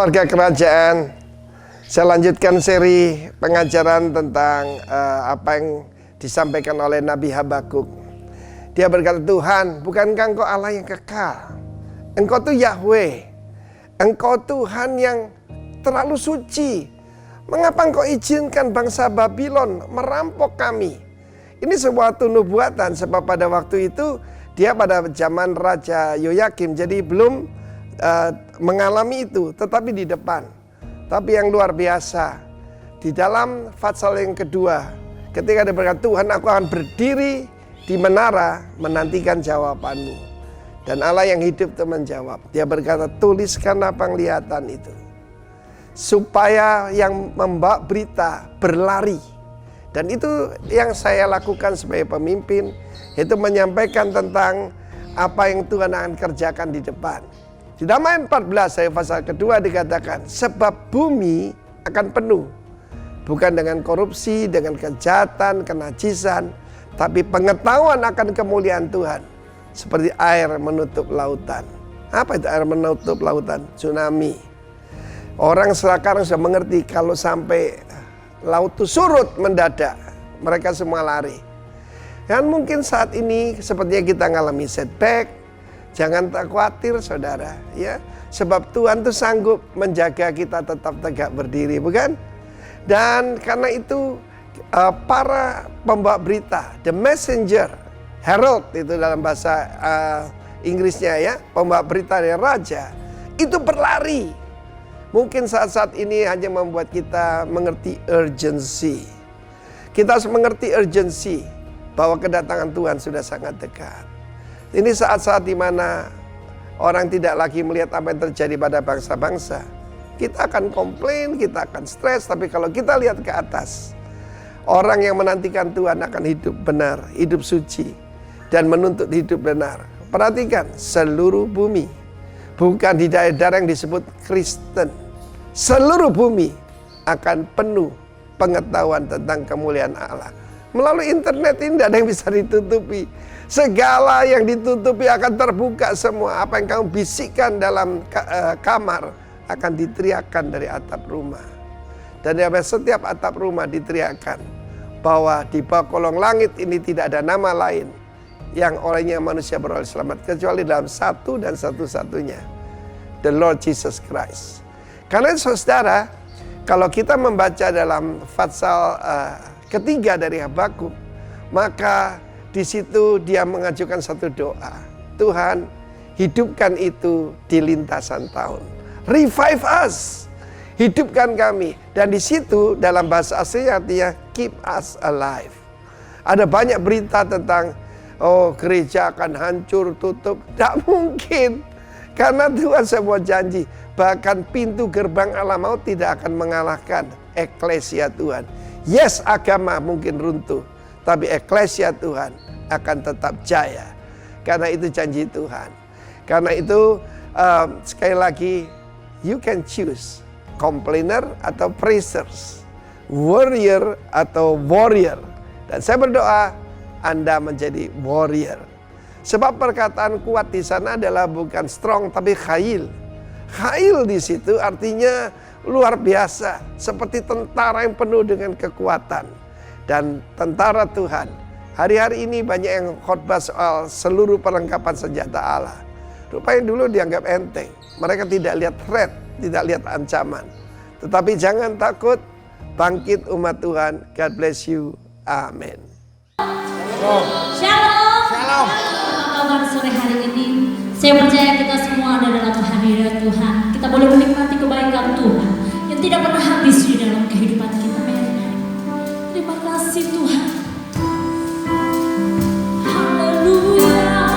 keluarga kerajaan. Saya lanjutkan seri pengajaran tentang apa yang disampaikan oleh Nabi Habakuk. Dia berkata, Tuhan, bukankah Engkau Allah yang kekal? Engkau tuh Yahweh. Engkau Tuhan yang terlalu suci. Mengapa Engkau izinkan bangsa Babylon merampok kami? Ini sebuah nubuatan, sebab pada waktu itu dia pada zaman Raja Yoyakim, jadi belum mengalami itu, tetapi di depan. Tapi yang luar biasa, di dalam pasal yang kedua, ketika dia berkata, Tuhan, aku akan berdiri di menara menantikan jawabanmu. Dan Allah yang hidup itu menjawab. Dia berkata, tuliskanlah penglihatan itu, supaya yang membawa berita berlari. Dan itu yang saya lakukan sebagai pemimpin, yaitu menyampaikan tentang apa yang Tuhan akan kerjakan di depan. Di Damai 14 ayat pasal kedua dikatakan, sebab bumi akan penuh, bukan dengan korupsi, dengan kejahatan, kenajisan, tapi pengetahuan akan kemuliaan Tuhan, seperti air menutup lautan. Apa itu air menutup lautan? Tsunami. Orang sekarang sudah mengerti kalau sampai laut itu surut mendadak, mereka semua lari. Dan mungkin saat ini sepertinya kita mengalami setback. Jangan tak khawatir saudara, ya, sebab Tuhan tuh sanggup menjaga kita tetap tegak berdiri, bukan? Dan karena itu para pembawa berita, the messenger, herald itu dalam bahasa Inggrisnya, ya, pembawa berita dari raja, itu berlari. Mungkin saat-saat ini hanya membuat kita mengerti urgency. Kita harus mengerti urgency bahwa kedatangan Tuhan sudah sangat dekat. Ini saat-saat di mana orang tidak lagi melihat apa yang terjadi pada bangsa-bangsa. Kita akan komplain, kita akan stres, tapi kalau kita lihat ke atas, orang yang menantikan Tuhan akan hidup benar, hidup suci, dan menuntut hidup benar. Perhatikan, seluruh bumi, bukan di daerah yang disebut Kristen, seluruh bumi akan penuh pengetahuan tentang kemuliaan Allah. Melalui internet ini tidak ada yang bisa ditutupi. Segala yang ditutupi akan terbuka semua. Apa yang kamu bisikkan dalam kamar akan diteriakkan dari atap rumah. Dan dari setiap atap rumah diteriakkan bahwa di bawah kolong langit ini tidak ada nama lain yang olehnya manusia beroleh selamat kecuali dalam satu dan satu-satunya, the Lord Jesus Christ. Karena saudara, kalau kita membaca dalam pasal ketiga dari Habakuk, maka di situ dia mengajukan satu doa. Tuhan, hidupkan itu di lintasan tahun. Revive us. Hidupkan kami. Dan di situ dalam bahasa aslinya artinya keep us alive. Ada banyak berita tentang gereja akan hancur, tutup. Tidak mungkin. Karena Tuhan semua janji. Bahkan pintu gerbang Allah maut tidak akan mengalahkan eklesia Tuhan. Yes, agama mungkin runtuh, tapi eklesia Tuhan akan tetap jaya. Karena itu janji Tuhan. Karena itu sekali lagi, you can choose complainer atau praisers, warrior atau warrior. Dan saya berdoa Anda menjadi warrior. Sebab perkataan kuat di sana adalah bukan strong tapi khail. Khail di situ artinya luar biasa, seperti tentara yang penuh dengan kekuatan. Dan tentara Tuhan, hari-hari ini banyak yang khotbah soal seluruh perlengkapan senjata Allah. Rupanya dulu dianggap enteng. Mereka tidak lihat threat, tidak lihat ancaman. Tetapi jangan takut, bangkit umat Tuhan. God bless you. Amin. Shalom. Shalom. Apa kabar sore hari ini? Saya percaya kita semua ada dalam hadirat Tuhan. Kita boleh menikmati kebaikan Tuhan yang tidak pernah habis di dalam kehidupan kita. Terima kasih Tuhan. Haleluya.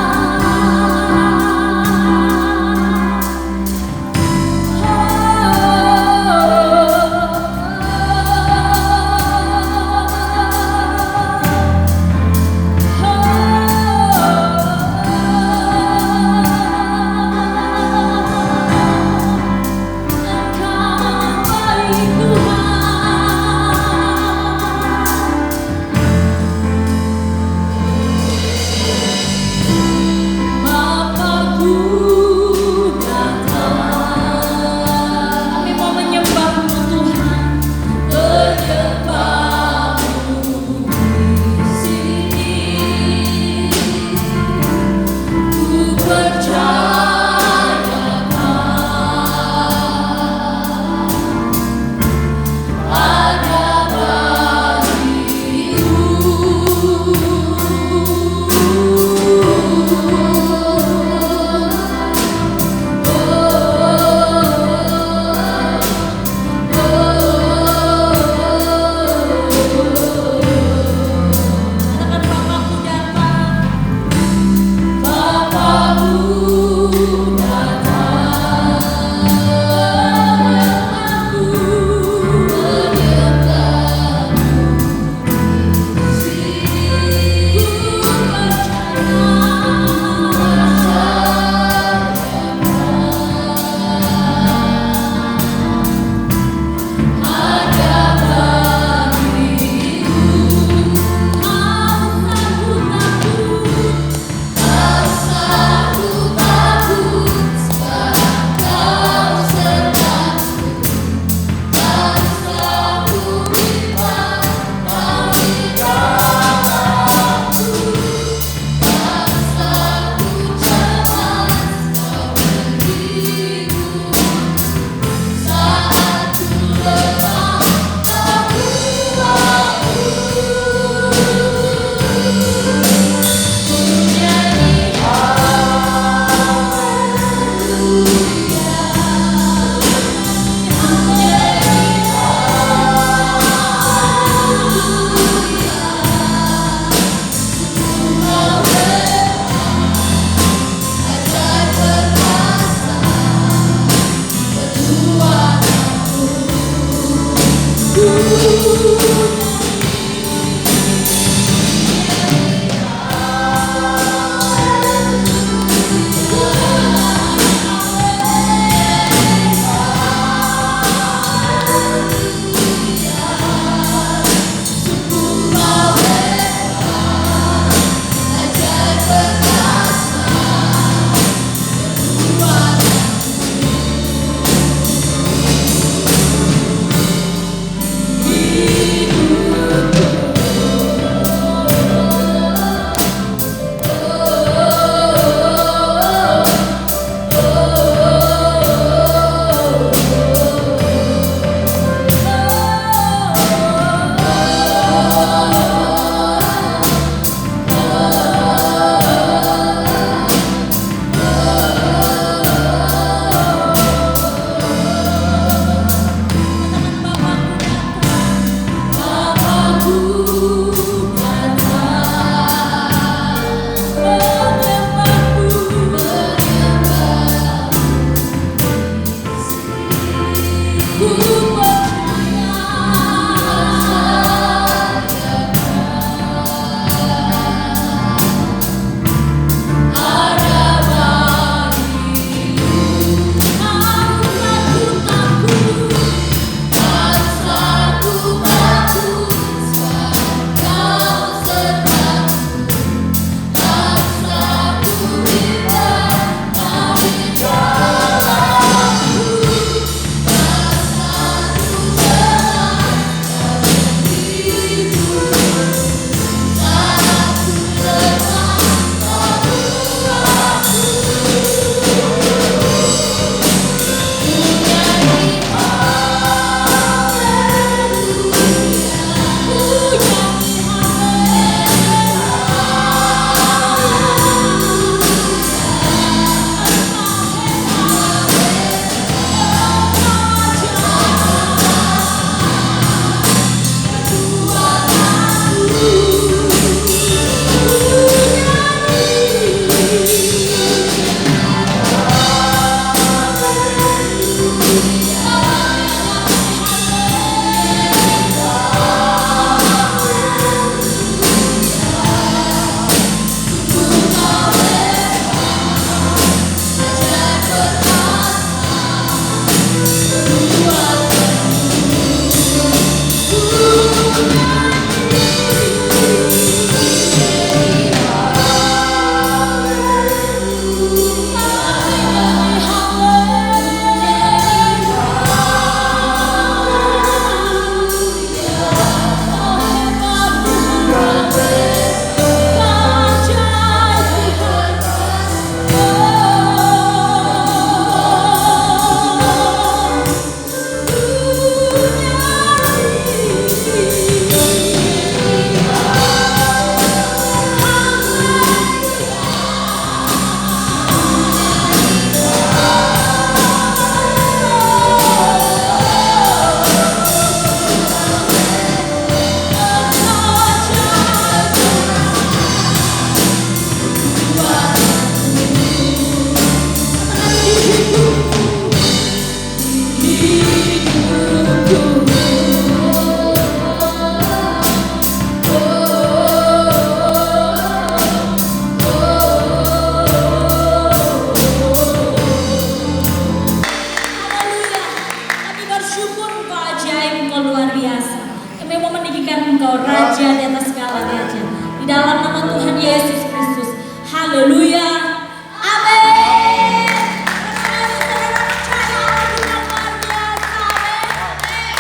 meninggikan Engkau Raja di atas segala raja. Di dalam nama Tuhan Yesus Kristus. Haleluya. Amin.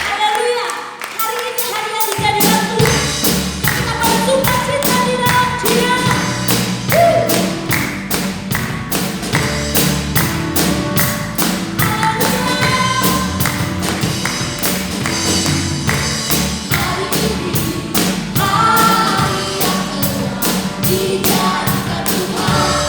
Haleluya. Hari ini hari yang dijadikan Tuhan. Kita bersuka cita di dalam Dia. Hari yang telah dijadikan Tuhan.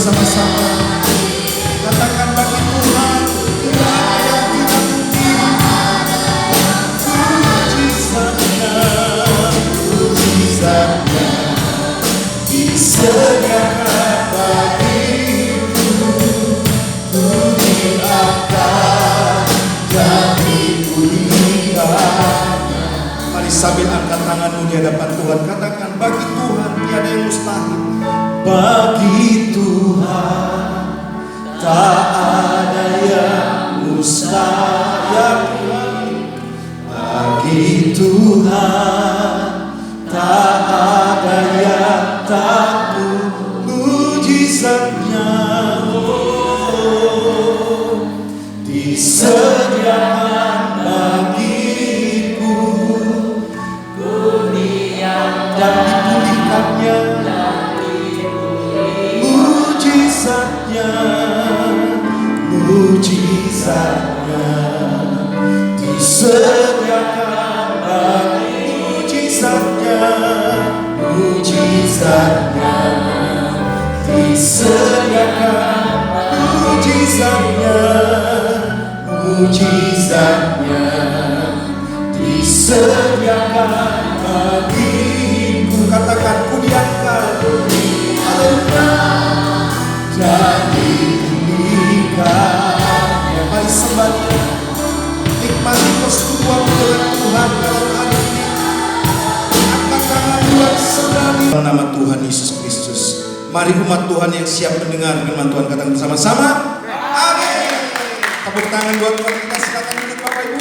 bersama-sama. Katakan bagi Tuhan tidak ada yang tidak mungkin. Mujizatnya disediakan bagiku. Ku diangkat dan dipulihkan. Mari sambil angkat tanganmu di hadapan Tuhan, katakan bagi Tuhan tiada yang mustahil. Bagi Tuhan tak ada yang mustahil. Bagi Tuhan tak ada yang tak mujizatnya. Disediakan bagiku dan dipulihkannya. Mujizatnya, mujizatnya disediakan bagi. Mujizatnya, mujizatnya disediakan. Mujizatnya, mujizatnya disediakan bagiku. Katakan ku diangkat, haleluya, dan dipulihkan. Mari sembah, nikmati persekutuan dengan Tuhan dalam hari ini. Angkat tangan Tuhan, sembah dalam nama Tuhan Yesus Kristus. Mari umat Tuhan yang siap mendengar firman Tuhan katakan bersama-sama. Amin. Tepuk tangan buat Tuhan kita, silakan duduk Bapak Ibu.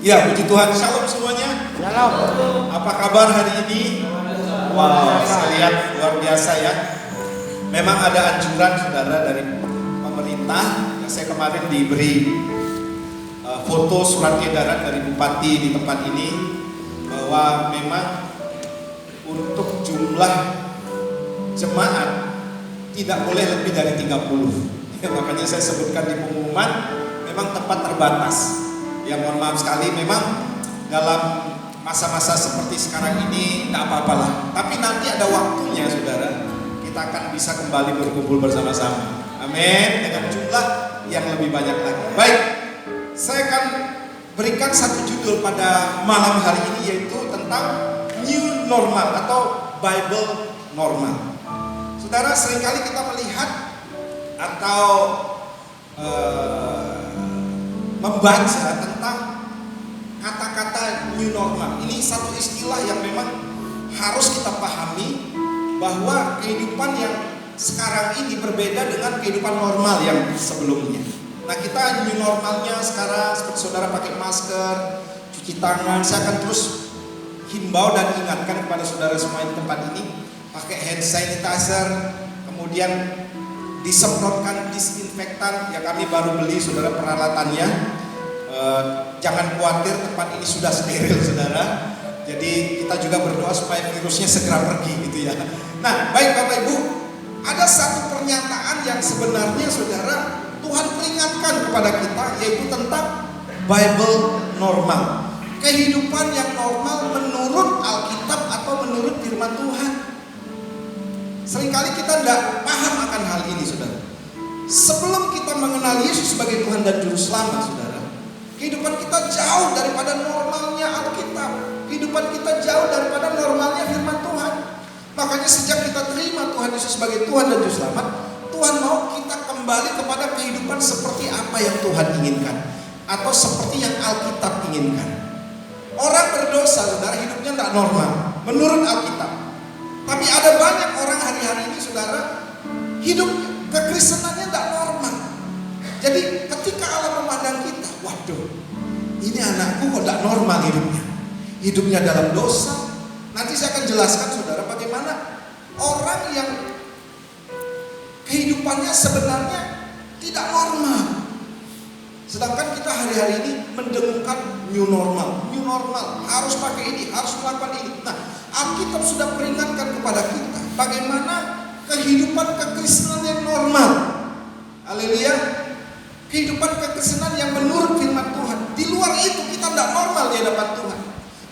Ya, puji Tuhan, shalom semuanya. Shalom. Apa kabar hari ini? Wow, saya lihat luar biasa ya. Memang ada anjuran saudara dari pemerintah. Saya kemarin diberi foto surat edaran dari Bupati di tempat ini bahwa memang untuk jumlah jemaat tidak boleh lebih dari 30. Ya, makanya saya sebutkan di pengumuman memang tempat terbatas. Ya mohon maaf sekali, memang dalam masa-masa seperti sekarang ini tidak apa-apalah. Tapi nanti ada waktunya saudara, kita akan bisa kembali berkumpul bersama-sama. Amin, dengan jumlah yang lebih banyak lagi. Baik, saya akan berikan satu judul pada malam hari ini, yaitu tentang New Normal atau Bible Normal. Saudara, seringkali kita melihat atau membaca tentang kata-kata new normal. Ini satu istilah yang memang harus kita pahami bahwa kehidupan yang sekarang ini berbeda dengan kehidupan normal yang sebelumnya. Nah, kita new normalnya sekarang seperti saudara pakai masker, cuci tangan. Saya akan terus himbau dan ingatkan kepada saudara semua di tempat ini pakai hand sanitizer, kemudian disemprotkan disinfektan. Ya, kami baru beli saudara peralatannya. Jangan khawatir, tempat ini sudah steril saudara. Jadi kita juga berdoa supaya virusnya segera pergi gitu ya. Nah, baik Bapak Ibu, ada satu pernyataan yang sebenarnya saudara Tuhan peringatkan kepada kita, yaitu tentang Bible normal. Kehidupan yang normal menurut Alkitab atau menurut firman Tuhan. Seringkali kita tidak paham akan hal ini saudara. Sebelum kita mengenal Yesus sebagai Tuhan dan Juru Selamat saudara, kehidupan kita jauh daripada normalnya Alkitab. Kehidupan kita jauh daripada normalnya firman Tuhan. Makanya sejak kita terima Tuhan Yesus sebagai Tuhan dan Juru Selamat, Tuhan mau kita kembali kepada kehidupan seperti apa yang Tuhan inginkan, atau seperti yang Alkitab inginkan. Orang berdosa saudara hidupnya tidak normal menurut Alkitab. Tapi ada banyak orang hari-hari ini saudara hidup kekristenannya tidak normal. Jadi ketika Allah memandang kita, waduh, ini anakku kok tidak normal hidupnya. Hidupnya dalam dosa. Nanti saya akan jelaskan saudara bagaimana orang yang kehidupannya sebenarnya tidak normal. Sedangkan kita hari-hari ini mendengungkan new normal. New normal, harus pakai ini, harus melakukan ini. Nah, Alkitab sudah peringatkan kepada kita bagaimana kehidupan kekristenan yang normal. Haleluya. Kehidupan kekristenan yang menurut firman Tuhan. Di luar itu kita tidak normal di hadapan Tuhan.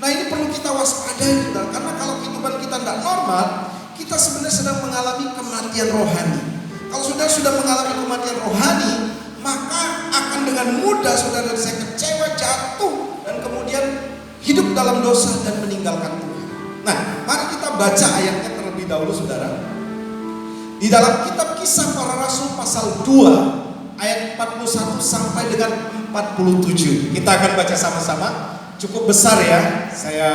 Nah, ini perlu kita waspadai saudara, karena kalau kehidupan kita tidak normal, kita sebenarnya sedang mengalami kematian rohani. Kalau saudara sudah mengalami kematian rohani, maka akan dengan mudah saudara saya kecewa, jatuh, dan kemudian hidup dalam dosa dan meninggalkan Tuhan. Nah, mari kita baca ayatnya terlebih dahulu saudara. Di dalam kitab Kisah Para Rasul pasal 2 ayat 41 sampai dengan 47. Kita akan baca sama-sama. Cukup besar ya, saya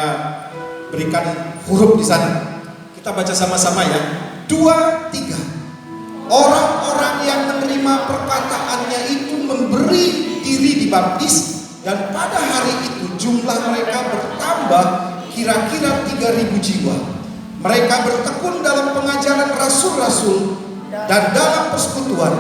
berikan huruf di sana. Kita baca sama-sama ya. 2, 3. Orang-orang yang menerima perkataannya itu memberi diri dibaptis, dan pada hari itu jumlah mereka bertambah kira-kira 3.000 jiwa. Mereka bertekun dalam pengajaran rasul-rasul dan dalam persekutuan,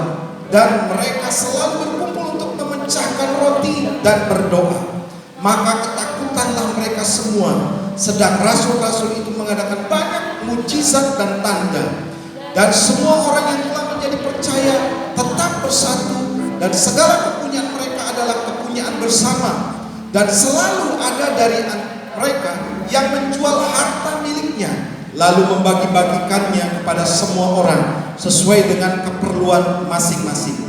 dan mereka selalu berkumpul untuk memecahkan roti dan berdoa. Maka ketakutanlah mereka semua, sedang rasul-rasul itu mengadakan banyak mujizat dan tanda. Dan semua orang yang telah menjadi percaya tetap bersatu, dan segala kepunyaan mereka adalah kepunyaan bersama. Dan selalu ada dari mereka yang menjual harta miliknya, lalu membagi-bagikannya kepada semua orang sesuai dengan keperluan masing-masing.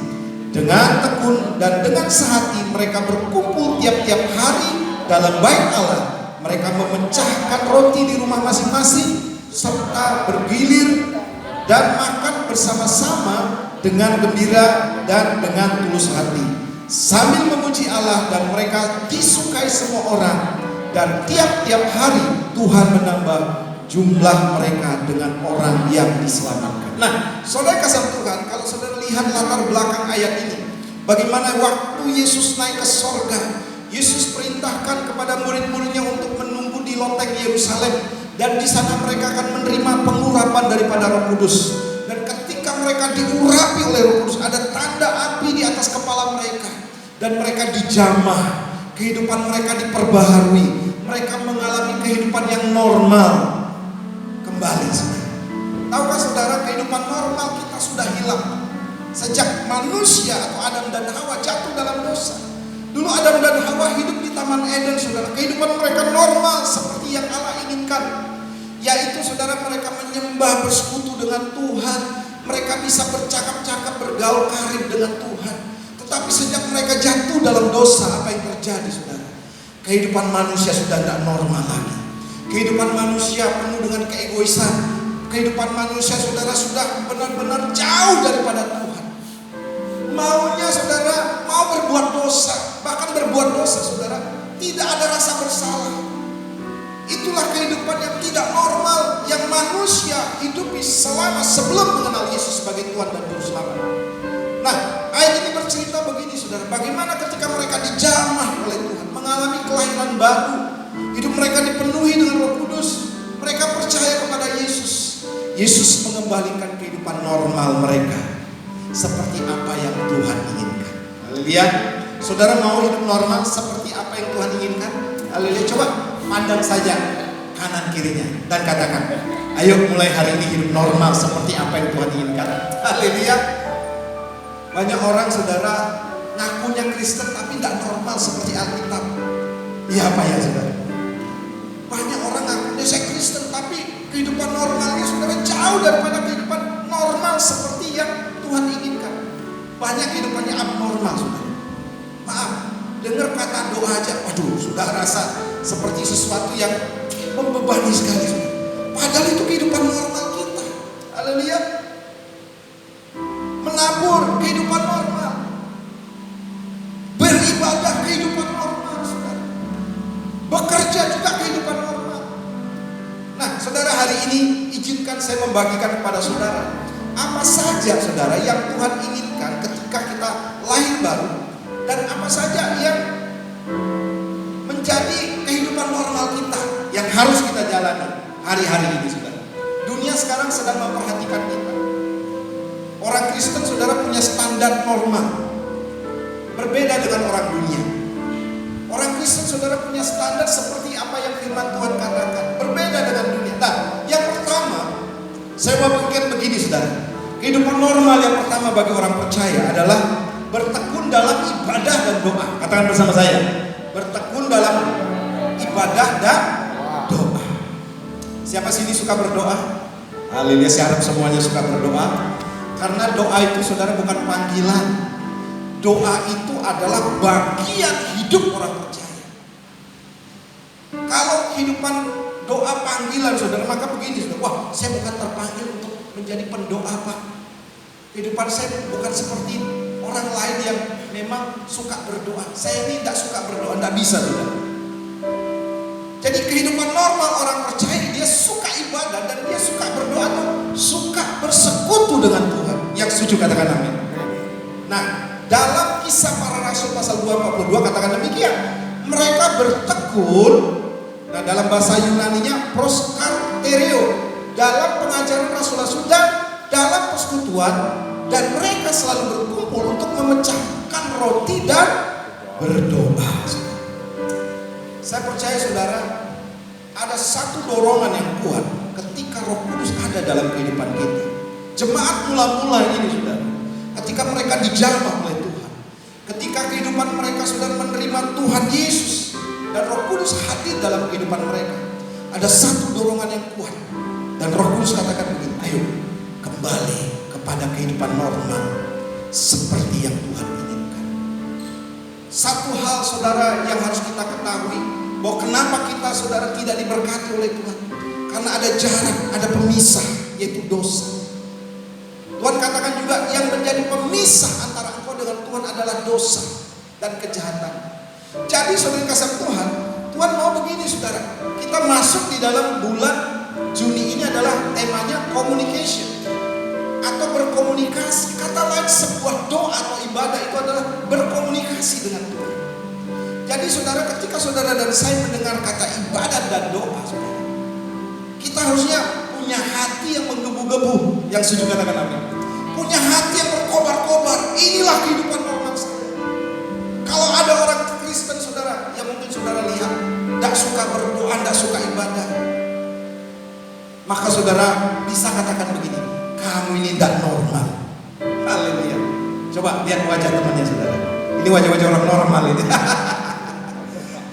Dengan tekun dan dengan sehati mereka berkumpul tiap-tiap hari dalam bait Allah. Mereka memecahkan roti di rumah masing-masing serta bergilir dan makan bersama-sama dengan gembira dan dengan tulus hati, sambil memuji Allah, dan mereka disukai semua orang. Dan tiap-tiap hari Tuhan menambah jumlah mereka dengan orang yang diselamatkan. Nah, saudara kasih Tuhan, kalau saudara lihat latar belakang ayat ini, bagaimana waktu Yesus naik ke sorga, Yesus perintahkan kepada murid-muridnya untuk menunggu di loteng Yerusalem, dan di sana mereka akan menerima pengurapan daripada Roh Kudus. Dan ketika mereka diurapi oleh Roh Kudus, ada tanda api di atas kepala mereka, dan mereka dijamah. Kehidupan mereka diperbaharui, mereka mengalami kehidupan yang normal kembali. Tahukah saudara, kehidupan normal kita sudah hilang sejak manusia atau Adam dan Hawa jatuh dalam dosa. Dulu Adam dan Hawa hidup di Taman Eden, saudara. Kehidupan mereka normal seperti yang Allah inginkan, yaitu saudara, mereka menyembah, bersekutu dengan Tuhan. Mereka bisa bercakap-cakap, bergaul karib dengan Tuhan. Tapi sejak mereka jatuh dalam dosa, apa yang terjadi saudara? Kehidupan manusia sudah tidak normal lagi. Kehidupan manusia penuh dengan keegoisan. Kehidupan manusia saudara sudah benar-benar jauh daripada Tuhan. Maunya saudara, mau berbuat dosa, bahkan berbuat dosa saudara, tidak ada rasa bersalah. Itulah kehidupan yang tidak normal, yang manusia hidupi selama sebelum mengenal Yesus sebagai Tuhan dan Juru Selamat. Nah, ayat ini bercerita begini saudara, bagaimana ketika mereka dijamah oleh Tuhan, mengalami kelahiran baru, hidup mereka dipenuhi dengan Roh Kudus, mereka percaya kepada Yesus. Yesus mengembalikan kehidupan normal mereka seperti apa yang Tuhan inginkan. Haleluya. Saudara mau hidup normal seperti apa yang Tuhan inginkan? Haleluya. Coba pandang saja kanan kirinya dan katakan, ayo mulai hari ini hidup normal seperti apa yang Tuhan inginkan. Haleluya. Banyak orang saudara ngakunya Kristen tapi tidak normal seperti Alkitab. Iya apa ya saudara? Banyak orang ngakunya saya Kristen tapi kehidupan normalnya saudara jauh daripada kehidupan normal seperti yang Tuhan inginkan. Banyak kehidupannya abnormal saudara. Maaf, dengar kata doa aja, waduh sudah rasa seperti sesuatu yang membebani sekali saudara. Padahal itu kehidupan normal kita. Haleluya. Menabur kehidupan normal, beribadah kehidupan normal saudara, bekerja juga kehidupan normal. Nah saudara, hari ini izinkan saya membagikan kepada saudara apa saja saudara yang Tuhan inginkan ketika kita lahir baru, dan apa saja yang menjadi kehidupan normal kita yang harus kita jalani hari-hari ini saudara. Dunia sekarang sedang memperhatikan kita. Orang Kristen saudara punya standar normal, berbeda dengan orang dunia. Orang Kristen saudara punya standar seperti apa yang firman Tuhan katakan, berbeda dengan dunia. Nah, yang pertama saya mau pikir begini saudara, kehidupan normal yang pertama bagi orang percaya adalah bertekun dalam ibadah dan doa. Katakan bersama saya, bertekun dalam ibadah dan doa. Siapa sini suka berdoa? Haleluya, saya harap semuanya suka berdoa. Karena doa itu saudara bukan panggilan. Doa itu adalah bagian hidup orang percaya. Kalau kehidupan doa panggilan saudara, maka begini saudara, wah saya bukan terpanggil untuk menjadi pendoa Pak. Kehidupan saya bukan seperti orang lain yang memang suka berdoa. Saya ini tidak suka berdoa, tidak bisa saudara. Jadi kehidupan normal orang percaya, dia suka ibadah dan dia suka berdoa tuh, suka bersekutu dengan Tuhan. Yang setuju katakan amin. Nah, dalam Kisah Para Rasul pasal 2:42 katakan demikian. Mereka bertekun, nah dalam bahasa Yunaninya proskartereo, dalam pengajaran rasul-rasul dan dalam persekutuan, dan mereka selalu berkumpul untuk memecahkan roti dan berdoa. Saya percaya saudara, ada satu dorongan yang kuat ketika Roh Kudus ada dalam kehidupan kita. Jemaat mula-mula ini saudara, ketika mereka dijamah oleh Tuhan, ketika kehidupan mereka sudah menerima Tuhan Yesus dan Roh Kudus hadir dalam kehidupan mereka, ada satu dorongan yang kuat. Dan Roh Kudus katakan begini, ayo kembali kepada kehidupan normal seperti yang Tuhan inginkan. Satu hal saudara yang harus kita ketahui, bahwa kenapa kita saudara tidak diberkati oleh Tuhan, karena ada jarak, ada pemisah, yaitu dosa. Tuhan katakan juga yang menjadi pemisah antara engkau dengan Tuhan adalah dosa dan kejahatan. Jadi saudara kasih Tuhan, Tuhan mau begini saudara, kita masuk di dalam bulan Juni ini adalah temanya communication atau berkomunikasi. Kata lain, sebuah doa atau ibadah itu adalah berkomunikasi dengan Tuhan. Jadi saudara, ketika saudara dan saya mendengar kata ibadah dan doa, saudara, kita harusnya punya hati yang menggebu-gebu. Yang setuju katakan amin. Punya hati yang berkobar-kobar. Inilah kehidupan normal saya. Kalau ada orang Kristen saudara, yang mungkin saudara lihat tidak suka berdoa, tidak suka ibadah, maka saudara bisa katakan begini, kamu ini tidak normal. Haleluya. Coba lihat wajah temannya saudara. Ini wajah-wajah orang normal ini.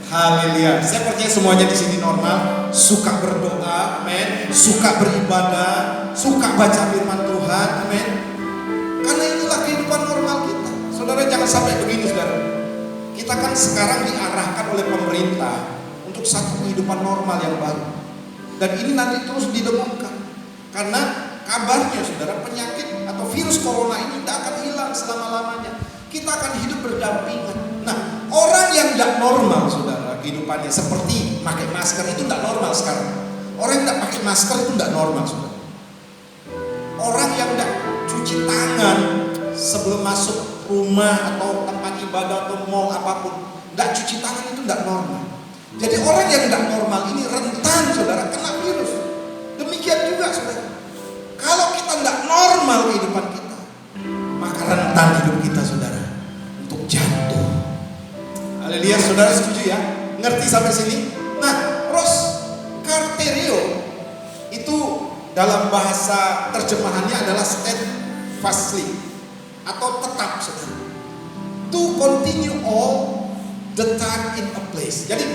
Haleluya. Saya percaya semuanya di sini normal, suka berdoa, amin, suka beribadah, suka baca firman Tuhan, amin. Karena inilah kehidupan normal kita. Saudara jangan sampai begini saudara. Kita kan sekarang diarahkan oleh pemerintah untuk satu kehidupan normal yang baru. Dan ini nanti terus didengungkan. Karena kabarnya saudara, penyakit atau virus corona ini tidak akan hilang selama-lamanya. Kita akan hidup berdampingan. Nah, orang yang tidak normal saudara kehidupannya seperti pakai masker itu tidak normal sekarang. Orang yang tidak pakai masker itu tidak normal saudara. Orang yang tidak cuci tangan sebelum masuk rumah atau tempat ibadah atau mall apapun, tidak cuci tangan itu tidak normal. Jadi orang yang tidak normal ini rentan saudara kena virus. Demikian juga saudara, kalau kita tidak normal kehidupan kita, maka rentan hidup kita saudara untuk jatuh. Haleluya, saudara setuju ya? Ngerti sampai sini? Nah, proskartereo itu dalam bahasa terjemahannya adalah steadfastly atau tetap saudara. To continue all the time in a place. Jadi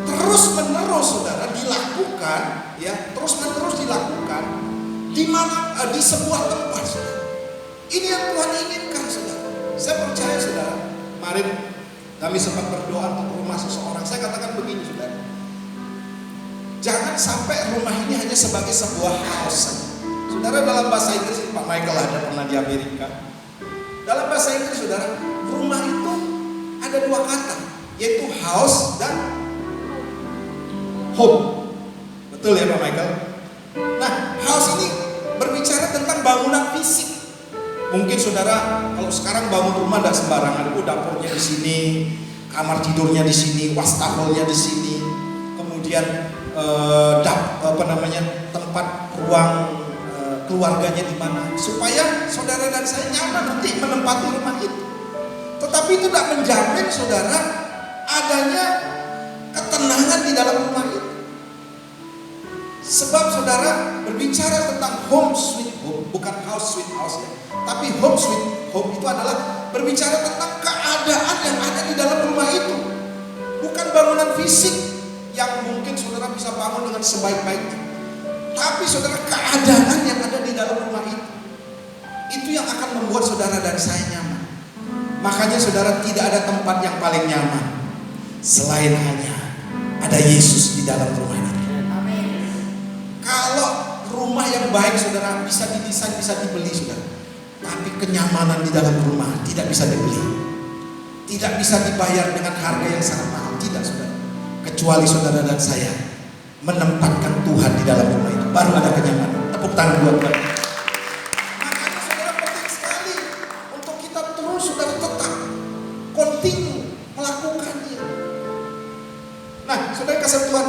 terus menerus saudara dilakukan, ya terus menerus dilakukan di mana di sebuah tempat saudara. Ini yang Tuhan inginkan saudara. Saya percaya saudara, kemarin kami sempat berdoa untuk rumah seseorang. Saya katakan begini saudara, jangan sampai rumah ini hanya sebagai sebuah house. Saudara, dalam bahasa Inggris, Pak Michael ada pernah di Amerika. Dalam bahasa Inggris saudara, rumah itu ada dua kata, yaitu house dan home. Betul ya Pak Michael? Nah, house ini berbicara tentang bangunan fisik. Mungkin saudara kalau sekarang bangun rumah tidak sembarangan. Dapurnya di sini, kamar tidurnya di sini, wastafelnya di sini, kemudian tempat ruang keluarganya di mana, supaya saudara dan saya nyaman nanti menempati rumah itu. Tetapi itu tidak menjamin saudara adanya ketenangan di dalam rumah itu. Sebab saudara berbicara tentang home sweet home, bukan house sweet house ya, tapi home sweet home itu adalah berbicara tentang keadaan yang ada di dalam rumah itu, bukan bangunan fisik yang mungkin saudara bisa bangun dengan sebaik-baiknya. Tetapi saudara, keadaan yang ada di dalam rumah itu yang akan membuat saudara dan saya nyaman. Makanya saudara, tidak ada tempat yang paling nyaman selain hanya ada Yesus di dalam rumah ini. Kalau rumah yang baik saudara bisa didesain, bisa dibeli saudara, tapi kenyamanan di dalam rumah tidak bisa dibeli, tidak bisa dibayar dengan harga yang sangat mahal, tidak saudara. Kecuali saudara dan saya menempatkan Tuhan di dalam rumah itu, baru ada kenyamanan. Tepuk tangan buat Tuhan. Makanya saudara, penting sekali untuk kita terus saudara tetap continue melakukannya. Nah saudara kasih Tuhan,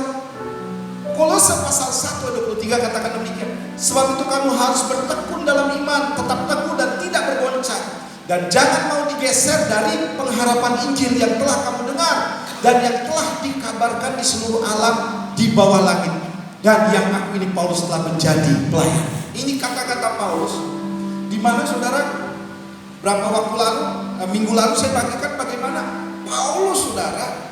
Kolose pasal 1 ayat 23 katakan demikian. Sebab itu kamu harus bertekun dalam iman, tetap teguh dan tidak bergoncang, dan jangan mau digeser dari pengharapan Injil yang telah kamu dengar dan yang telah dikabarkan di seluruh alam di bawah langit, dan yang aku ini Paulus telah menjadi pelayan. Ini kata-kata Paulus, di mana saudara berapa waktu lalu, minggu lalu saya bagikan bagaimana Paulus saudara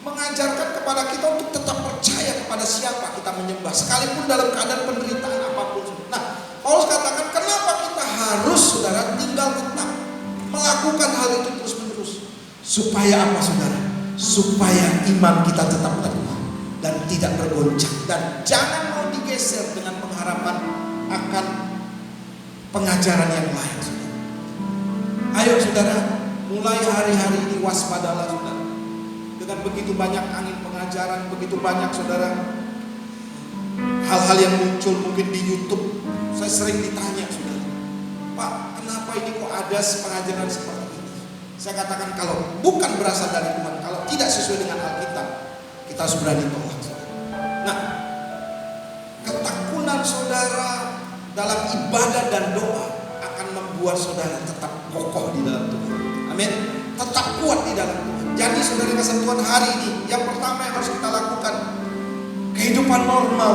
mengajarkan kepada kita untuk tetap percaya kepada siapa kita menyembah, sekalipun dalam keadaan penderitaan apapun. Nah, Paulus katakan kenapa kita harus saudara tinggal tetap melakukan hal itu terus menerus, supaya apa saudara? Supaya iman kita tetap teguh dan tidak bergoncang, dan jangan mau digeser dengan pengharapan akan pengajaran yang lain saudara. Ayo saudara, mulai hari-hari ini waspadalah saudara. Dengan begitu banyak angin pengajaran, begitu banyak saudara hal-hal yang muncul mungkin di YouTube. Saya sering ditanya saudara, Pak, kenapa ini kok ada pengajaran seperti ini? Saya katakan kalau bukan berasal dari Tuhan, kalau tidak sesuai dengan Alkitab, kita harus berani tolak saudara. Nah, ketekunan saudara dalam ibadah dan doa akan membuat saudara tetap kokoh di dalam Tuhan. Amin. Tetap kuat di dalam Tuhan. Jadi saudara kasih Tuhan, hari ini yang pertama yang harus kita lakukan, kehidupan normal.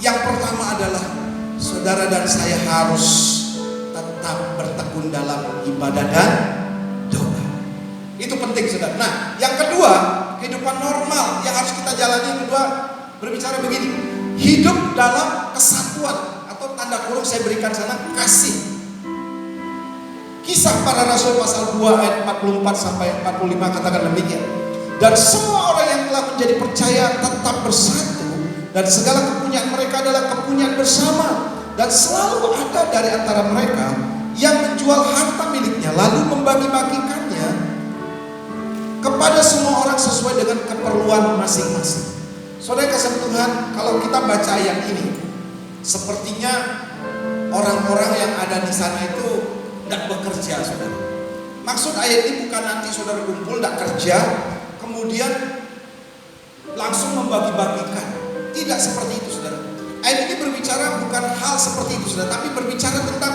Yang pertama adalah saudara dan saya harus tetap bertekun dalam ibadah dan doa. Itu penting saudara. Nah, yang kedua, kehidupan normal yang harus kita jalani, yang kedua berbicara begini, hidup dalam kesatuan, atau tanda kurung saya berikan sana, kasih. Kisah Para Rasul pasal 2 ayat 44 sampai 45 katakan demikian. Dan semua orang yang telah menjadi percaya tetap bersatu, dan segala kepunyaan mereka adalah kepunyaan bersama, dan selalu ada dari antara mereka yang menjual harta miliknya lalu membagi-bagikannya kepada semua orang sesuai dengan keperluan masing-masing. Saudara kasih Tuhan, kalau kita baca ayat ini, sepertinya orang-orang yang ada di sana itu tidak bekerja saudara. Maksud ayat ini bukan nanti saudara kumpul tidak kerja kemudian langsung membagi-bagikan. Tidak seperti itu saudara. Ayat ini berbicara bukan hal seperti itu saudara, tapi berbicara tentang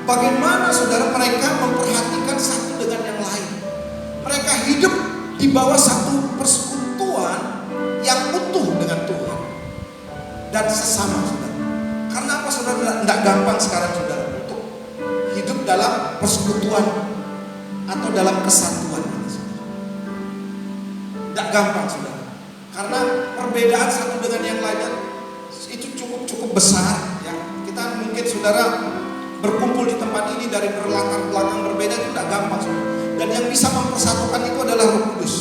bagaimana saudara mereka memperhatikan satu dengan yang lain. Mereka hidup di bawah satu persekutuan yang utuh dengan Tuhan dan sesama saudara. Karena apa saudara? Tidak gampang sekarang saudara hidup dalam persekutuan atau dalam kesatuan ini saudara. Tidak gampang saudara, karena perbedaan satu dengan yang lainnya itu cukup besar ya. Kita mungkin saudara berkumpul di tempat ini dari berlatar belakang berbeda itu tidak gampang saudara. Dan yang bisa mempersatukan itu adalah Roh Kudus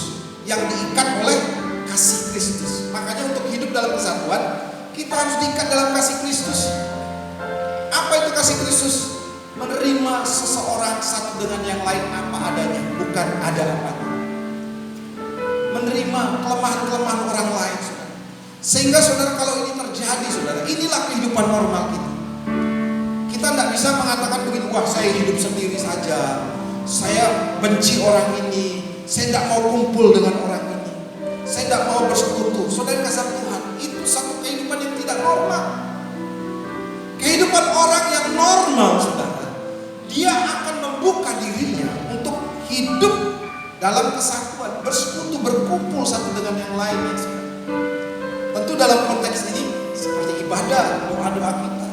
yang diikat oleh kasih Kristus. Makanya untuk hidup dalam kesatuan kita harus diikat dalam kasih Kristus. Apa itu kasih Kristus? Menerima seseorang satu dengan yang lain apa adanya, bukan ada apa. Menerima kelemahan-kelemahan orang lain saudara. Sehingga saudara kalau ini terjadi saudara, inilah kehidupan normal kita. Kita tidak bisa mengatakan begini, wah saya hidup sendiri saja, saya benci orang ini, saya tidak mau kumpul dengan orang ini, saya tidak mau bersekutu. Saudara kasih Tuhan, itu satu kehidupan yang tidak normal. Kehidupan orang yang normal saudara, dia akan membuka dirinya untuk hidup dalam kesatuan, bersekutu, berkumpul satu dengan yang lainnya. Tentu dalam konteks ini seperti ibadah, doa-doa kita,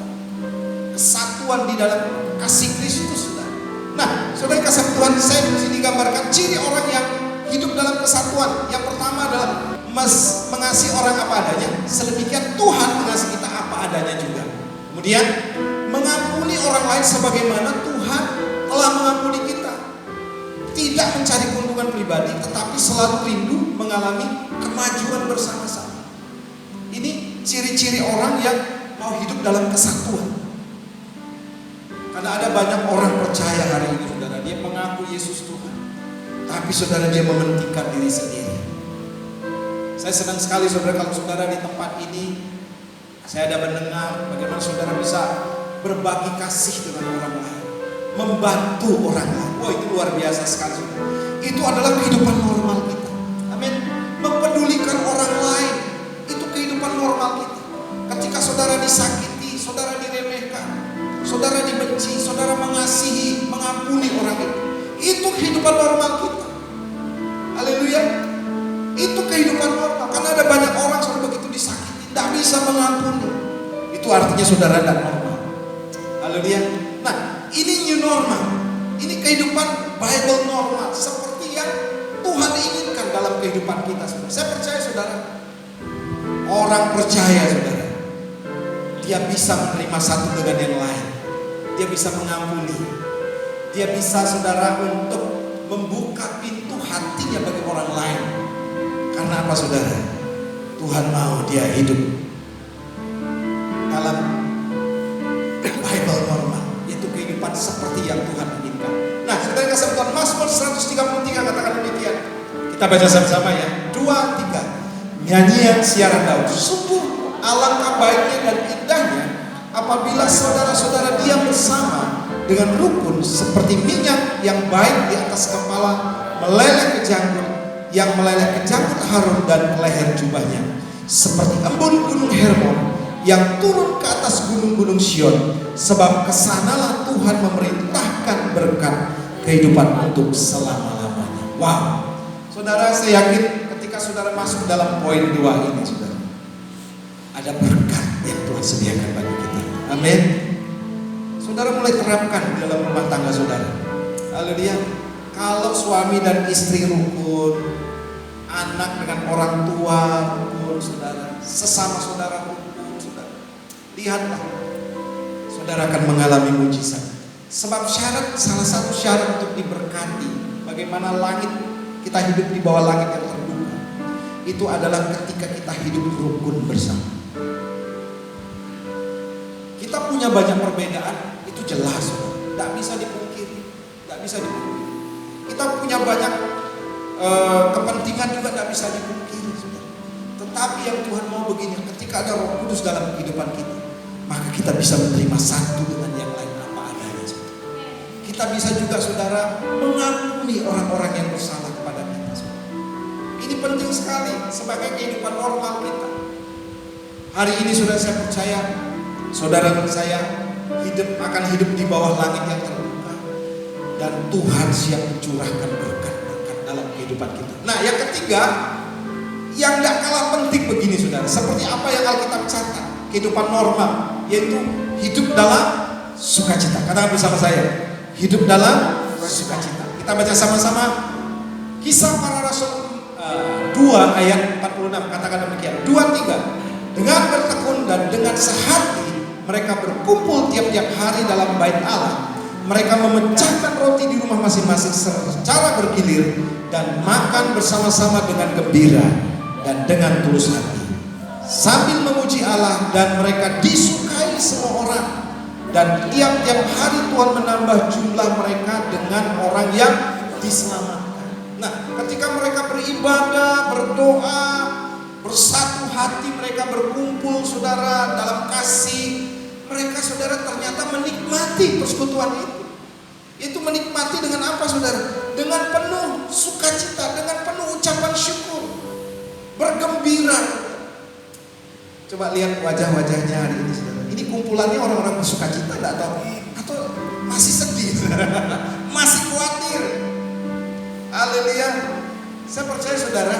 kesatuan di dalam kasih Kristus saudara. Nah, saudara kasih Tuhan, saya di sini gambarkan ciri orang yang hidup dalam kesatuan. Yang pertama adalah mengasihi orang apa adanya, sedemikian Tuhan mengasihi kita apa adanya. adanya juga. Kemudian mengampuni orang lain sebagaimana Tuhan telah mengampuni kita. Tidak mencari keuntungan pribadi, tetapi selalu rindu mengalami kemajuan bersama-sama. Ini ciri-ciri orang yang mau hidup dalam kesatuan. Karena ada banyak orang percaya hari ini, saudara, dia mengaku Yesus Tuhan, tapi saudara, dia mementingkan diri sendiri. Saya senang sekali, saudara, kalau saudara di tempat ini, saya ada mendengar bagaimana saudara bisa berbagi kasih dengan orang lain, membantu orang lain. Wah, itu luar biasa sekali, saudara. Itu adalah kehidupan normal kita. Amin. Mempedulikan orang lain, itu kehidupan normal kita. Ketika saudara disakiti, saudara diremehkan, saudara dibenci, saudara mengasihi, mengampuni orang itu kehidupan normal kita. Haleluya. Itu kehidupan normal. Karena ada banyak orang saudara begitu disakiti, tidak bisa mengampuni. Itu artinya saudara tidak normal. Haleluya. Nah, ini new normal. Ini kehidupan Bible normal, seperti yang Tuhan inginkan dalam kehidupan kita, saudara. Saya percaya, saudara, orang percaya, saudara, dia bisa menerima satu dengan yang lain. Dia bisa mengampuni. Dia bisa, saudara, untuk membuka pintu hatinya bagi orang lain. Karena apa, saudara? Tuhan mau dia hidup dalam Bible normal, yaitu kehidupan seperti yang Tuhan inginkan. Nah, saudara kasih Tuhan, Mazmur 133 katakan demikian. Kita baca sama-sama ya. 2, 3. Nyanyian siaran Daud. Sungguh alangkah baiknya dan indahnya apabila saudara-saudara diam bersama dengan rukun, seperti minyak yang baik di atas kepala meleleh ke janggut, yang meleleh ke janggut Harun dan ke leher jubahnya, seperti embun gunung Hermon yang turun ke atas gunung-gunung Sion, sebab kesanalah Tuhan memerintahkan berkat kehidupan untuk selama-lamanya. Wow, saudara, saya yakin ketika saudara masuk dalam poin 2 ini, saudara, ada berkat yang Tuhan sediakan bagi kita. Amin. Saudara mulai terapkan dalam rumah tangga saudara. Haleluya. Kalau suami dan istri rukun, anak dengan orang tua rukun, saudara, sesama saudara rukun, saudara, lihatlah, saudara akan mengalami mujizat. Sebab salah satu syarat untuk diberkati, bagaimana langit, kita hidup di bawah langit yang terbuka, itu adalah ketika kita hidup rukun bersama. Kita punya banyak perbedaan, itu jelas, tidak bisa dipungkiri, tidak bisa dipungkiri. Kita punya banyak kepentingan juga tidak bisa dipungkiri, saudara. Tetapi yang Tuhan mau begini, ketika ada Roh Kudus dalam kehidupan kita, maka kita bisa menerima satu dengan yang lain apa adanya, saudara. Kita bisa juga, saudara, mengampuni orang-orang yang bersalah kepada kita, saudara. Ini penting sekali sebagai kehidupan normal kita. Hari ini, saudara, saya percaya saudara dan saya akan hidup di bawah langit yang terbuka, dan Tuhan siap mencurahkan berkat-berkat dalam kehidupan kita. Nah, yang ketiga, yang tidak kalah penting begini, saudara, seperti apa yang Alkitab catat, kehidupan normal, yaitu hidup dalam sukacita. Katakan bersama saya, hidup dalam sukacita. Kita baca sama-sama Kisah Para Rasul 2 ayat 46. Katakan demikian. 2, 3. Dengan bertekun dan dengan sehati mereka berkumpul tiap-tiap hari dalam bait Allah. Mereka memecahkan roti di rumah masing-masing secara bergilir dan makan bersama-sama dengan gembira dan dengan tulus hati, sambil memuji Allah, dan mereka disukai semua orang. Dan tiap-tiap hari Tuhan menambah jumlah mereka dengan orang yang diselamatkan. Nah, ketika mereka beribadah, berdoa, bersatu hati, mereka berkumpul, saudara, dalam kasih, mereka, saudara, ternyata menikmati persekutuan itu. Itu menikmati dengan apa, saudara? Dengan penuh sukacita, dengan penuh ucapan syukur, bergembira. Coba lihat wajah-wajahnya hari ini, saudara. Ini kumpulannya orang-orang bersukacita enggak, atau masih sedih, saudara? Masih khawatir. Haleluya. Saya percaya, saudara,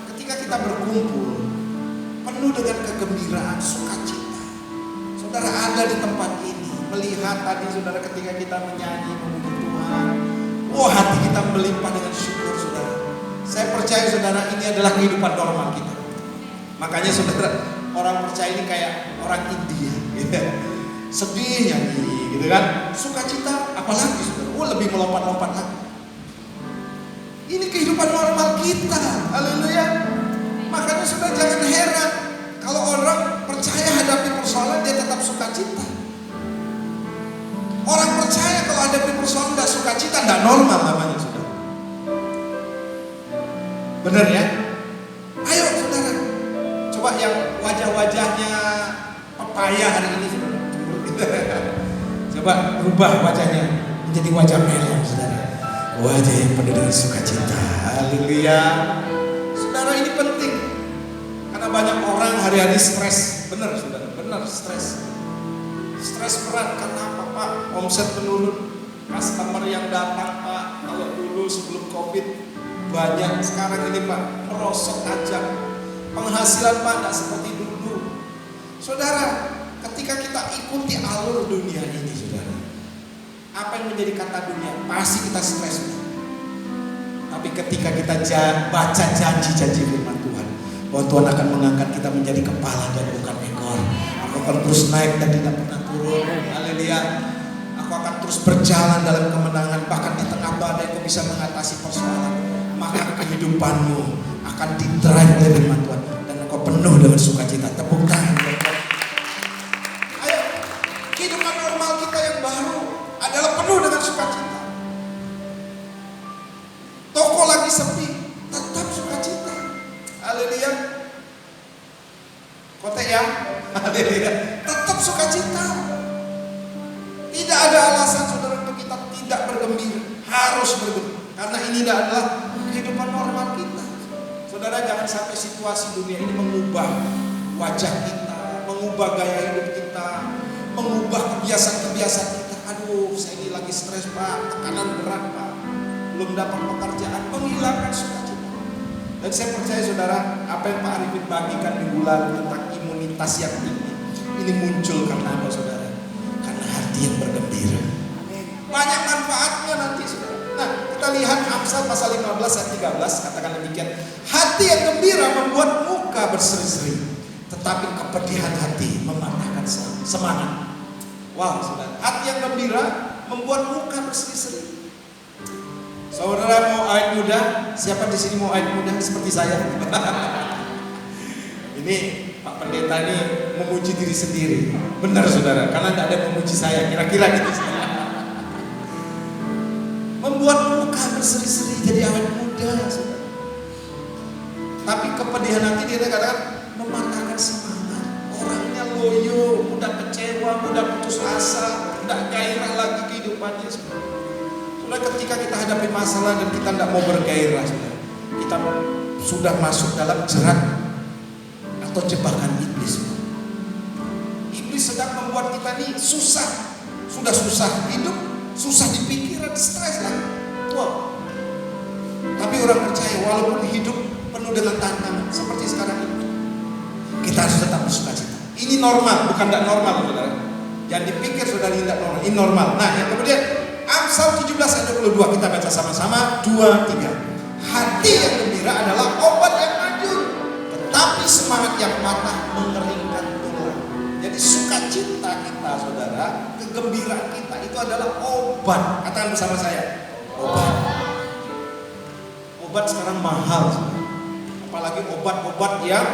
ketika kita berkumpul penuh dengan kegembiraan, sukacita, saudara ada di tempat ini, melihat tadi, saudara, ketika kita menyanyi memuji Tuhan, hati kita melimpah dengan syukur, saudara. Saya percaya, saudara, ini adalah kehidupan normal kita. Makanya, saudara, orang percaya ini kayak orang India. Sedih nyanyi gitu kan. Sukacita apalagi saudara, lebih melompat-lompat lagi. Ini kehidupan normal kita. Haleluya. Makanya sudah jangan heran kalau orang percaya hadapi persoalan dia tetap sukacita. Orang percaya kalau hadapi persoalan tidak sukacita tidak normal namanya saudara. Benar ya? Ayo saudara, coba yang wajah-wajahnya pepaya hari ini saudara. Coba rubah wajahnya menjadi wajah melon saudara. Wajah yang penuh dengan sukacita. Haleluya. Saudara, ini penting karena banyak orang hari-hari stres. Benar saudara, benar stres. Stres berat karena apa Pak? Omset menurun, customer yang datang Pak. Kalau dulu sebelum Covid banyak, sekarang ini Pak merosot aja. Penghasilan Pak tidak seperti dulu. Saudara, ketika kita ikuti alur dunia ini saudara, apa yang menjadi kata dunia? Pasti kita stres. Tapi ketika kita baca janji-janji firman Tuhan, bahwa Tuhan akan mengangkat kita menjadi kepala dan bukan ekor. Aku akan terus naik dan tidak pernah turun. Haleluya. Aku akan terus berjalan dalam kemenangan. Bahkan di tengah badai aku bisa mengatasi persoalan. Maka kehidupanmu akan didrive oleh firman Tuhan dan engkau penuh dengan sukacita. Tepuk tangan. Ayo, kehidupan normal kita yang baru adalah penuh dengan sukacita. Toko lagi sepi, tetap sukacita. Haleluya. Kotek ya. Haleluya. Tetap sukacita. Tidak ada alasan saudara untuk kita tidak bergembira. Harus bergembira. Karena ini adalah kehidupan normal kita. Saudara, jangan sampai situasi dunia ini mengubah wajah kita, mengubah gaya hidup kita, mengubah kebiasaan-kebiasaan kita. Aduh, saya ini lagi stres Pak, tekanan berat Pak, belum dapat pekerjaan, menghilangkan sukacita. Dan saya percaya saudara, apa yang Pak Arifin bagikan di bulan tentang imunitas yang tinggi, ini muncul karena apa saudara? Karena hati yang bergembira. Banyak manfaatnya nanti saudara. Nah, kita lihat Amsal pasal 15 ayat 13 katakan demikian. Hati yang gembira membuat muka berseri-seri, tetapi kepedihan hati mematahkan semangat. Wow, saudara, hati yang gembira membuat muka berseri-seri. Saudara mau awet muda? Siapa di sini mau awet muda seperti saya? Ini Pak Pendeta ini memuji diri sendiri. Benar saudara, karena tidak ada yang memuji saya. Kira-kira gitu. Membuat muka berseri-seri jadi awet muda saudara. Tapi kepedihan hati dia katakan mematahkan semangat. Orangnya loyo, mudah kecewa, mudah putus asa, tidak gairah lagi kehidupannya saudara. Saudara, ketika kita hadapi masalah dan kita tidak mau bergairah saudara, kita sudah masuk dalam jerat atau jebakan iblis. Iblis sedang membuat kita ini susah. Sudah susah hidup, susah dipikiran, stres lah. Wow. Tapi orang percaya walaupun hidup penuh dengan tantangan seperti sekarang ini, kita harus tetap bersukacita. Ini normal, bukan tidak normal saudara. Jangan dipikir saudara ini tidak normal, ini normal. Nah yang kemudian Amsal 17 ayat 22 kita baca sama-sama 2, 3. Hati yang gembira adalah obat yang manjur, tetapi semangat yang patah mengeringkan tulang. Jadi sukacita kita saudara, kegembiraan kita itu adalah obat. Katakan bersama saya, obat. Obat sekarang mahal saudara. Apalagi obat-obat yang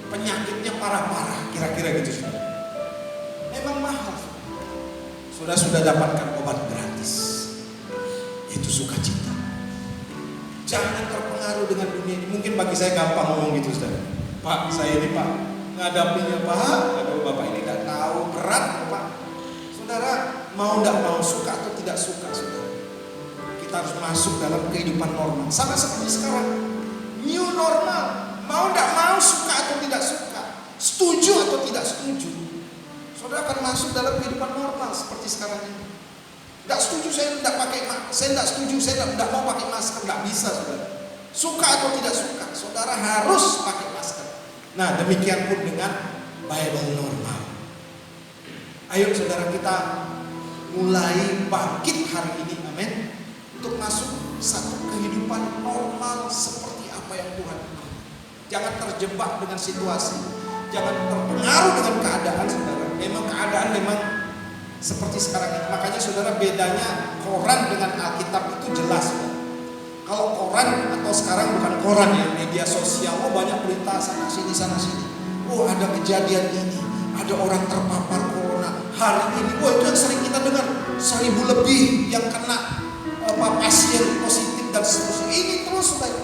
penyakitnya parah-parah, kira-kira gitu saudara. Memang mahal. Sudah dapatkan obat gratis, itu sukacita. Jangan terpengaruh dengan dunia ini. Mungkin bagi saya gampang ngomong gitu saudara. Pak, saya ini Pak ngadapinya Pak, aduh Bapak ini tidak tahu, berat Pak. Saudara, mau tidak mau, suka atau tidak suka saudara, kita harus masuk dalam kehidupan normal. Sama seperti sekarang, new normal. Mau tidak mau, suka atau tidak suka, setuju atau tidak setuju, saudara akan masuk dalam kehidupan normal seperti sekarang ini. Tidak setuju, saya tidak pakai masker. Saya tidak setuju, saya tidak mau pakai masker. Tidak bisa saudara. Suka atau tidak suka, saudara harus pakai masker. Nah demikian pun dengan Bible normal. Ayo saudara, kita mulai bangkit hari ini, amin, untuk masuk satu kehidupan normal seperti apa yang Tuhan mau. Jangan terjebak dengan situasi. jangan terpengaruh dengan keadaan saudara. Memang keadaan memang seperti sekarang ini. Makanya saudara, bedanya koran dengan Alkitab itu jelas. Kalau koran atau sekarang bukan koran ya, media sosial, oh banyak berita sana sini. Oh ada kejadian ini, ada orang terpapar corona hari ini. Oh itu yang sering kita dengar, 1000 lebih yang kena pasien positif dan seterusnya. Ini terus saudara.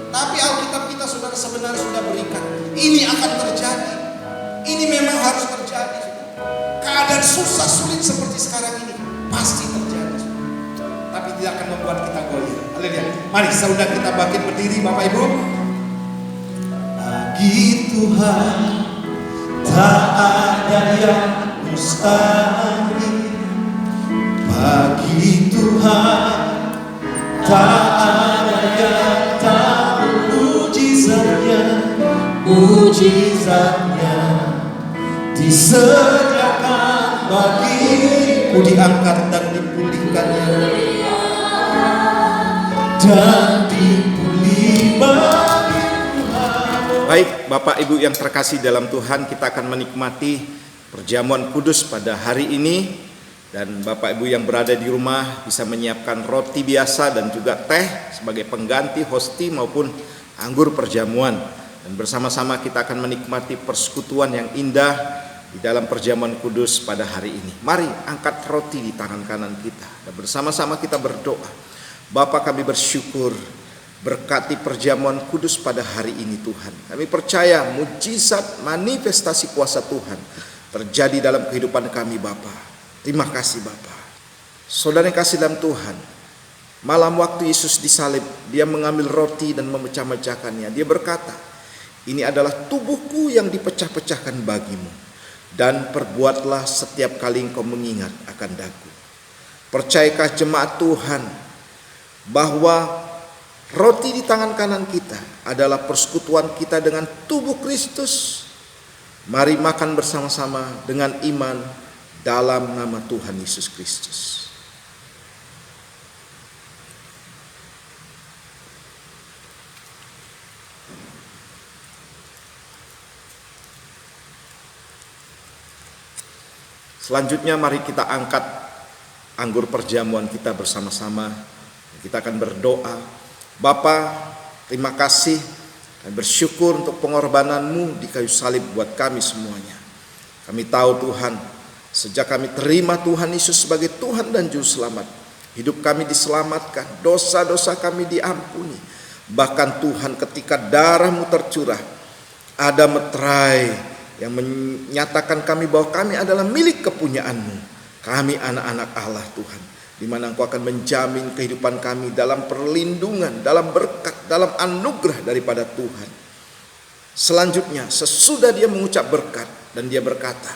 Tapi Alkitab kita saudara sebenarnya sudah berikan, ini akan terjadi. Ini memang harus terjadi saudara. Keadaan susah sulit seperti sekarang ini pasti terjadi saudara. Tapi tidak akan membuat kita goyah. Haleluya. Mari saudara kita bangkit berdiri Bapak Ibu. Bagi Tuhan tak ada yang mustahil. Bagi Tuhan tak ada yang tak mujizatnya disediakan bagiku, diangkat dan dipulihkannya dan dipulih bagi Tuhan. Baik Bapak Ibu yang terkasih dalam Tuhan, kita akan menikmati perjamuan kudus pada hari ini. Dan Bapak Ibu yang berada di rumah bisa menyiapkan roti biasa dan juga teh sebagai pengganti hosti maupun anggur perjamuan. Dan bersama-sama kita akan menikmati persekutuan yang indah di dalam perjamuan kudus pada hari ini. Mari angkat roti di tangan kanan kita dan bersama-sama kita berdoa. Bapa, kami bersyukur, berkati perjamuan kudus pada hari ini Tuhan. Kami percaya mujizat manifestasi kuasa Tuhan terjadi dalam kehidupan kami Bapa. Terima kasih Bapa. Saudara yang kasih dalam Tuhan, malam waktu Yesus disalib, dia mengambil roti dan memecah-mecahkannya. Dia berkata, ini adalah tubuhku yang dipecah-pecahkan bagimu. Dan perbuatlah setiap kali engkau mengingat akan daku. Percayakah jemaat Tuhan bahwa roti di tangan kanan kita adalah persekutuan kita dengan tubuh Kristus. Mari makan bersama-sama dengan iman dalam nama Tuhan Yesus Kristus. Selanjutnya mari kita angkat anggur perjamuan kita bersama-sama. Kita akan berdoa. Bapa, terima kasih dan bersyukur untuk pengorbananmu di kayu salib buat kami semuanya. Kami tahu Tuhan, sejak kami terima Tuhan Yesus sebagai Tuhan dan Juru Selamat, hidup kami diselamatkan, dosa-dosa kami diampuni. Bahkan Tuhan, ketika darah-Mu tercurah, ada meterai yang menyatakan kami bahwa kami adalah milik kepunyaan-Mu. Kami anak-anak Allah Tuhan, di mana Engkau akan menjamin kehidupan kami dalam perlindungan, dalam berkat, dalam anugerah daripada Tuhan. Selanjutnya, sesudah dia mengucap berkat dan dia berkata,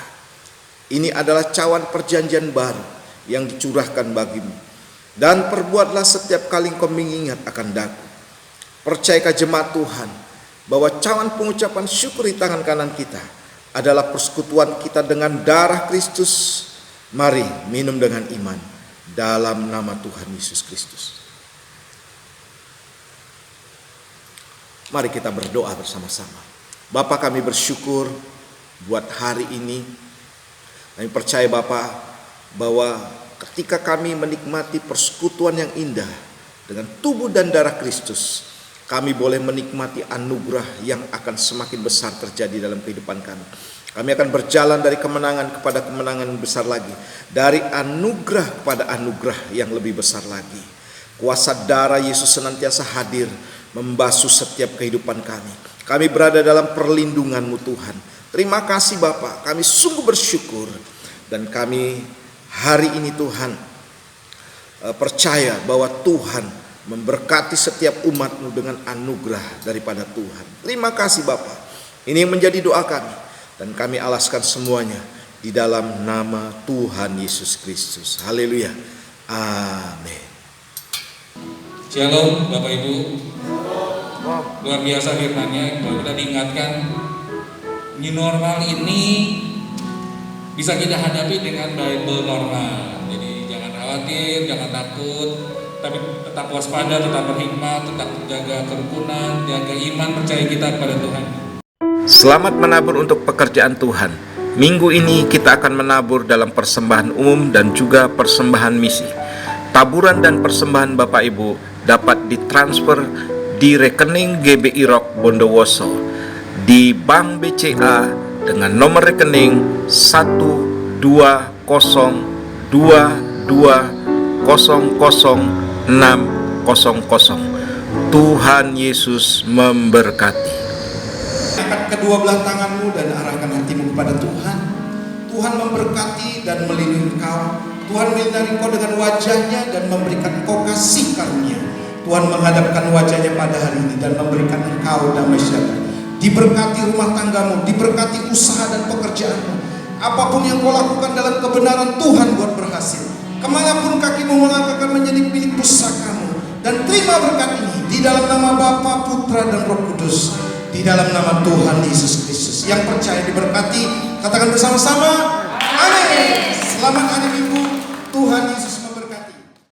ini adalah cawan perjanjian baru yang dicurahkan bagimu. Dan perbuatlah setiap kali engkau mengingat akan daku. Percayakah jemaat Tuhan bahwa cawan pengucapan syukur di tangan kanan kita adalah persekutuan kita dengan darah Kristus. Mari minum dengan iman dalam nama Tuhan Yesus Kristus. Mari kita berdoa bersama-sama. Bapa, kami bersyukur buat hari ini. Kami percaya Bapa bahwa ketika kami menikmati persekutuan yang indah dengan tubuh dan darah Kristus, kami boleh menikmati anugerah yang akan semakin besar terjadi dalam kehidupan kami. Kami akan berjalan dari kemenangan kepada kemenangan yang besar lagi, dari anugerah kepada anugerah yang lebih besar lagi. Kuasa darah Yesus senantiasa hadir membasuh setiap kehidupan kami. Kami berada dalam perlindungan-Mu Tuhan. Terima kasih Bapa, kami sungguh bersyukur dan kami hari ini Tuhan percaya bahwa Tuhan memberkati setiap umat-Mu dengan anugerah daripada Tuhan. Terima kasih Bapa. Ini yang menjadi doa kami dan kami alaskan semuanya di dalam nama Tuhan Yesus Kristus. Haleluya. Amin. Shalom Bapak Ibu. Luar biasa firman-Nya. Kalau kita diingatkan, new normal ini bisa kita hadapi dengan Bible normal. Jadi jangan khawatir, jangan takut, tapi tetap waspada, tetap berhikmat, tetap jaga kerukunan, jaga iman, percaya kita kepada Tuhan. Selamat menabur untuk pekerjaan Tuhan. Minggu ini kita akan menabur dalam persembahan umum dan juga persembahan misi. Taburan dan persembahan Bapak Ibu dapat ditransfer di rekening GBI Rock Bondowoso di Bank BCA dengan nomor rekening 12022000600. Tuhan Yesus memberkati. Angkat kedua belah tanganmu dan arahkan hatimu kepada Tuhan. Tuhan memberkati dan melindungi engkau. Tuhan menyinari engkau dengan wajahnya dan memberikan engkau kasih karunia. Tuhan menghadapkan wajahnya pada hari ini dan memberikan engkau damai sejahtera. Diberkati rumah tanggamu, diberkati usaha dan pekerjaanmu. Apapun yang kau lakukan dalam kebenaran Tuhan buat berhasil. Kemanapun kakimu melangkahkan menjadi milik pusakamu. Dan terima berkat ini di dalam nama Bapa, Putra dan Roh Kudus. Di dalam nama Tuhan Yesus Kristus. Yang percaya diberkati, katakan bersama-sama, amin. Selamat hari Minggu, Tuhan Yesus